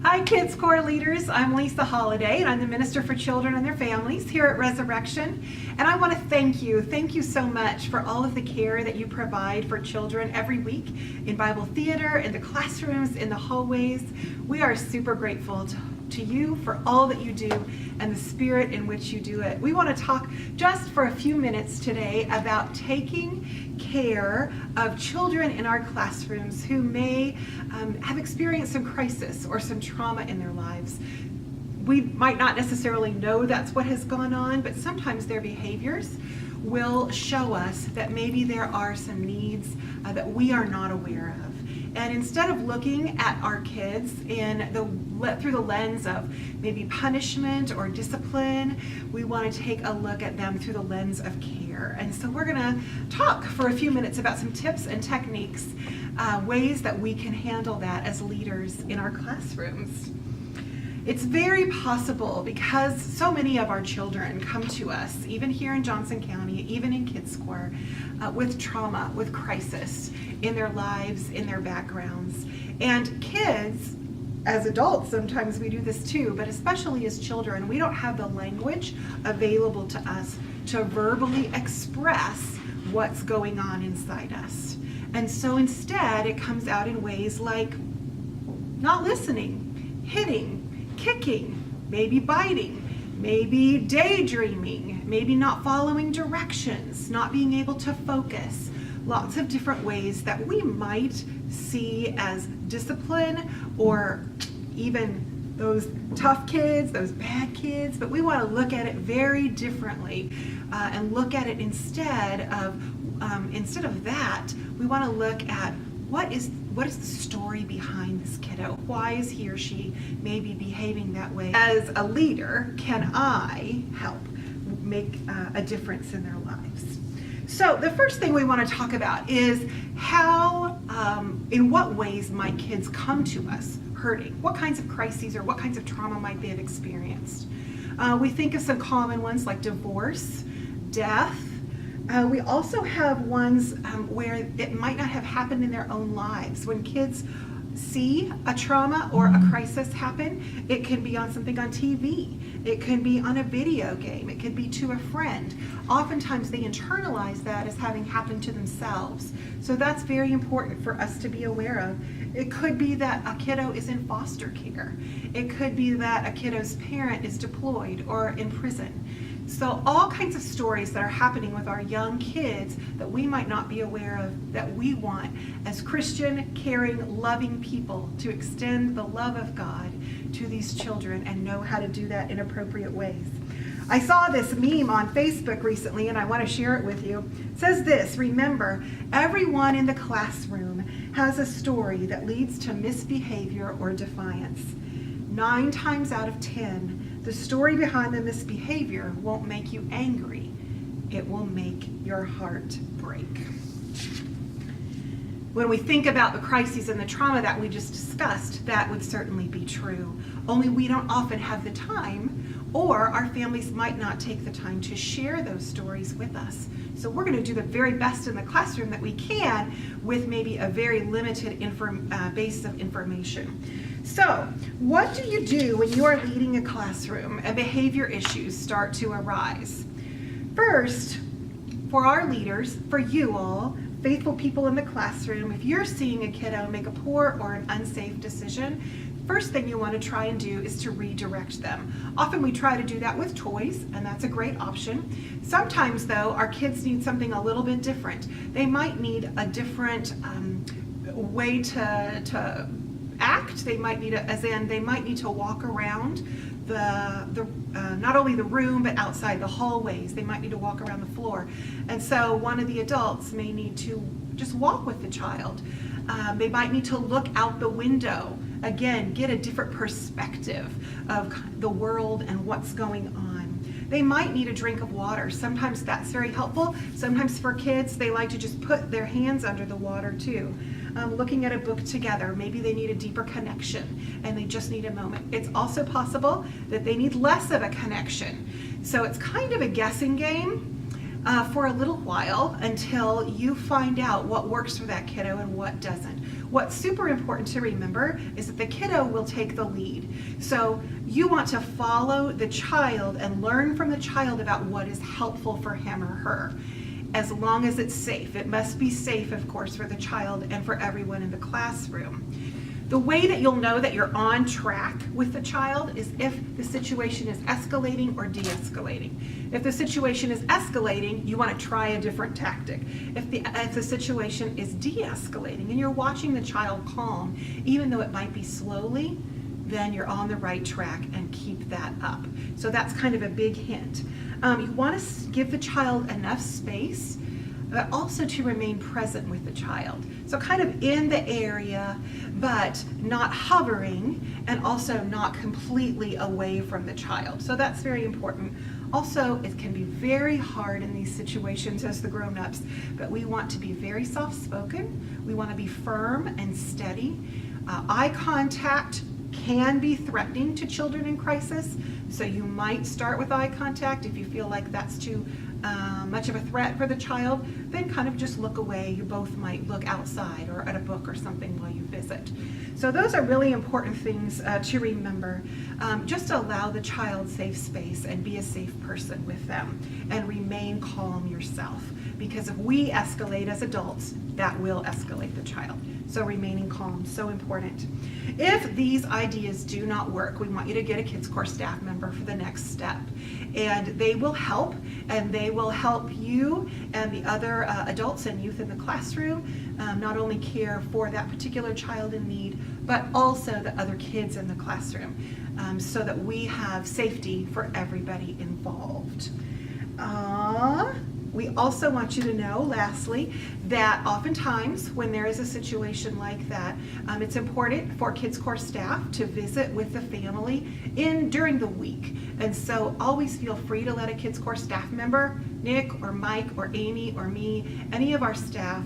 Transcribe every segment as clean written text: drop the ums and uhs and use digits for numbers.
Hi Kids Corps leaders, I'm Lisa Holliday and I'm the Minister for Children and Their Families here at Resurrection. And I want to thank you so much for all of the care that you provide for children every week in Bible theater, in the classrooms, in the hallways. We are super grateful to you for all that you do and the spirit in which you do it. We want to talk just for a few minutes today about taking care of children in our classrooms who may have experienced some crisis or some trauma in their lives. We might not necessarily know that's what has gone on, but sometimes their behaviors will show us that maybe there are some needs that we are not aware of. And instead of looking at our kids through the lens of maybe punishment or discipline, we want to take a look at them through the lens of care. And so we're going to talk for a few minutes about some tips and techniques, ways that we can handle that as leaders in our classrooms. It's very possible, because so many of our children come to us, even here in Johnson County, even in Kids Corps, with trauma, with crisis in their lives, in their backgrounds. And kids, as adults, sometimes we do this too, but especially as children, we don't have the language available to us to verbally express what's going on inside us. And so instead, it comes out in ways like not listening, hitting, kicking, maybe biting, maybe daydreaming, maybe not following directions, not being able to focus. Lots of different ways that we might see as discipline, or even those tough kids, those bad kids, but we want to look at it very differently and look at it instead of that, we want to look at what is the story behind this kiddo? Why is he or she maybe behaving that way? As a leader, can I help make a difference in their lives? So the first thing we want to talk about is in what ways might kids come to us hurting? What kinds of crises or what kinds of trauma might they have experienced? We think of some common ones like divorce, death. We also have ones where it might not have happened in their own lives. When kids see a trauma or a crisis happen, it can be on something on TV. It can be on a video game. It could be to a friend. Oftentimes they internalize that as having happened to themselves. So that's very important for us to be aware of. It could be that a kiddo is in foster care. It could be that a kiddo's parent is deployed or in prison. So all kinds of stories that are happening with our young kids that we might not be aware of, that we want as Christian, caring, loving people to extend the love of God to these children and know how to do that in appropriate ways. I saw this meme on Facebook recently and I want to share it with you. It says this: remember, everyone in the classroom has a story that leads to misbehavior or defiance. 9 times out of 10, the story behind the misbehavior won't make you angry. It will make your heart break. When we think about the crises and the trauma that we just discussed, that would certainly be true. Only we don't often have the time, or our families might not take the time to share those stories with us. So we're going to do the very best in the classroom that we can with maybe a very limited base of information. So what do you do when you are leading a classroom and behavior issues start to arise? First, for our leaders, for you all, faithful people in the classroom, if you're seeing a kiddo make a poor or an unsafe decision, first thing you want to try and do is to redirect them. Often we try to do that with toys, and that's a great option. Sometimes, though, our kids need something a little bit different. They might need a different way to act. They might need to walk around not only the room, but outside the hallways. They might need to walk around the floor. And so one of the adults may need to just walk with the child. They might need to look out the window. Again, get a different perspective of the world and what's going on. They might need a drink of water. Sometimes that's very helpful. Sometimes for kids, they like to just put their hands under the water too. Looking at a book together, maybe they need a deeper connection and they just need a moment. It's also possible that they need less of a connection. So it's kind of a guessing game. for a little while until you find out what works for that kiddo and what doesn't. What's super important to remember is that the kiddo will take the lead. So you want to follow the child and learn from the child about what is helpful for him or her, as long as it's safe. It must be safe, of course, for the child and for everyone in the classroom. The way that you'll know that you're on track with the child is if the situation is escalating or de-escalating. If the situation is escalating, you want to try a different tactic. If the situation is de-escalating and you're watching the child calm, even though it might be slowly, then you're on the right track, and keep that up. So that's kind of a big hint. You want to give the child enough space, but also to remain present with the child. So kind of in the area, but not hovering, and also not completely away from the child. So that's very important. Also, it can be very hard in these situations as the grown-ups, but we want to be very soft-spoken. We want to be firm and steady. Eye contact can be threatening to children in crisis, so you might start with eye contact. If you feel like that's too much of a threat for the child, then kind of just look away. You both might look outside or at a book or something while you visit. So those are really important things to remember. Just allow the child safe space and be a safe person with them, and remain calm yourself, because if we escalate as adults, that will escalate the child. So remaining calm, so important. If these ideas do not work, we want you to get a Kids Corps staff member for the next step. And they will help, and they will help you and the other adults and youth in the classroom not only care for that particular child in need, but also the other kids in the classroom, so that we have safety for everybody involved. We also want you to know, lastly, that oftentimes when there is a situation like that, it's important for Kids Corps staff to visit with the family during the week. And so always feel free to let a Kids Corps staff member, Nick or Mike or Amy or me, any of our staff,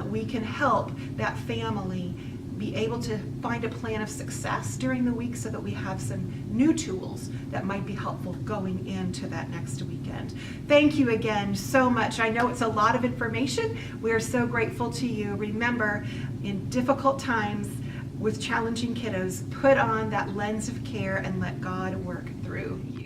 we can help that family be able to find a plan of success during the week, so that we have some new tools that might be helpful going into that next weekend. Thank you again so much. I know it's a lot of information. We are so grateful to you. Remember, in difficult times with challenging kiddos, put on that lens of care and let God work through you.